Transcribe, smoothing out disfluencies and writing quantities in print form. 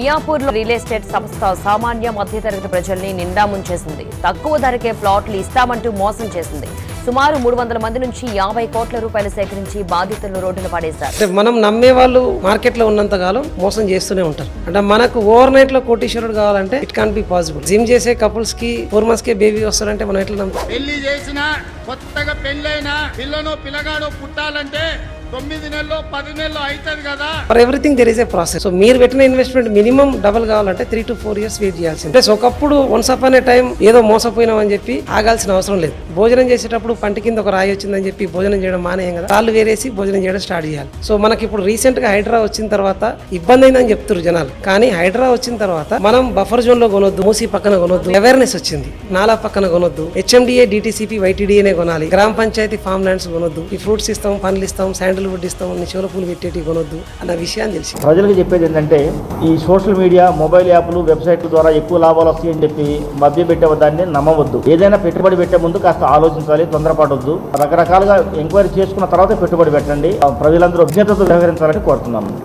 మియాపూర్లో real estate సంస్థ సామాన్య మధ్యతరగతి ప్రజల్ని నిండా ముంచేసింది. తక్కువ ధరకే ప్లాట్లు ఇస్తామంటూ మోసం చేసింది. సుమారు 300 మంది నుంచి 50 కోట్ల రూపాయలు సేకరించి బాధితులను రోడ్డున పడేశారు. మనం నమ్మే వాళ్ళు మార్కెట్ లో ఉన్నంత కాలం మోసం చేస్తూనే ఉంటారు. అంటే మనకు ఓవర్ నైట్ లో కోటీశ్వరుడు కావాలంటే it can be possible. Gym చేసే కపుల్స్ కి 4 months కే బేబీ వస్తారంటే మనం ఎట్లా నమ్ముతాం? పెళ్లి చేసిన కొత్తగా పెళ్ళైన పిల్లను పిల్లగాడో పుట్టాలంటే 9 నెలలు 10 నెలలు అవుతుంది కదా. For everything there is a process. So మీరు పెట్టిన ఇన్వెస్ట్మెంట్ మినిమం డబుల్ కావాలంటే 3 to 4 years వెయిట్ చేయాల్సింది. ప్లస్ ఒకప్పుడు వన్స్ అపాన్ ఏ టైం ఏదో మోసపోయినాం అని చెప్పి ఆగాల్సిన అవసరం లేదు. భోజనం చేసేటప్పుడు పంట కింద ఒక రాయి వచ్చిందని చెప్పి భోజనం చేయడం మానేయం కదా. కాళ్ళు వేరేసి భోజనం చేయడం స్టార్ట్ చేయాలి. సో మనకి ఇప్పుడు రీసెంట్ గా హైడ్రా వచ్చిన తర్వాత ఇబ్బంది అయిందని చెప్తారు జనాలు. కానీ హైడ్రా వచ్చిన తర్వాత మనం బఫర్ జోన్ లో కొనొద్దు, మూసీ పక్కన కొనొద్దు, అవేర్నెస్ వచ్చింది. నాలా పక్కన కొనొద్దు, HMDA DTCP YTDA కొనాలి, గ్రామ పంచాయతీ ఫామ్ ల్యాండ్స్ కొనొద్దు, ఈ ఫ్రూట్స్ ఇస్తాం, పండ్లు ఇస్తాం, శాండల్వుడ్ ఇస్తాం, చెవుల పూలు పెట్టేటి కొనొద్దు అన్న విషయాన్ని తెలిసి ప్రజలకు చెప్పేది ఏంటంటే ఈ సోషల్ మీడియా, మొబైల్ యాప్లు, వెబ్సైట్ల ద్వారా ఎక్కువ లాభాలు వస్తాయని చెప్పి మభ్య పెట్టే దాన్ని నమ్మవద్దు. ఏదైనా పెట్టుబడి పెట్టే ముందు కాస్త ఆలోచించాలి, తొందరపడొద్దు. రకరకాలుగా ఎంక్వైరీ చేసుకున్న తర్వాత పెట్టుబడి పెట్టండి. ప్రజలందరూ విజ్ఞతతో వ్యవహరించాలని కోరుతున్నాను.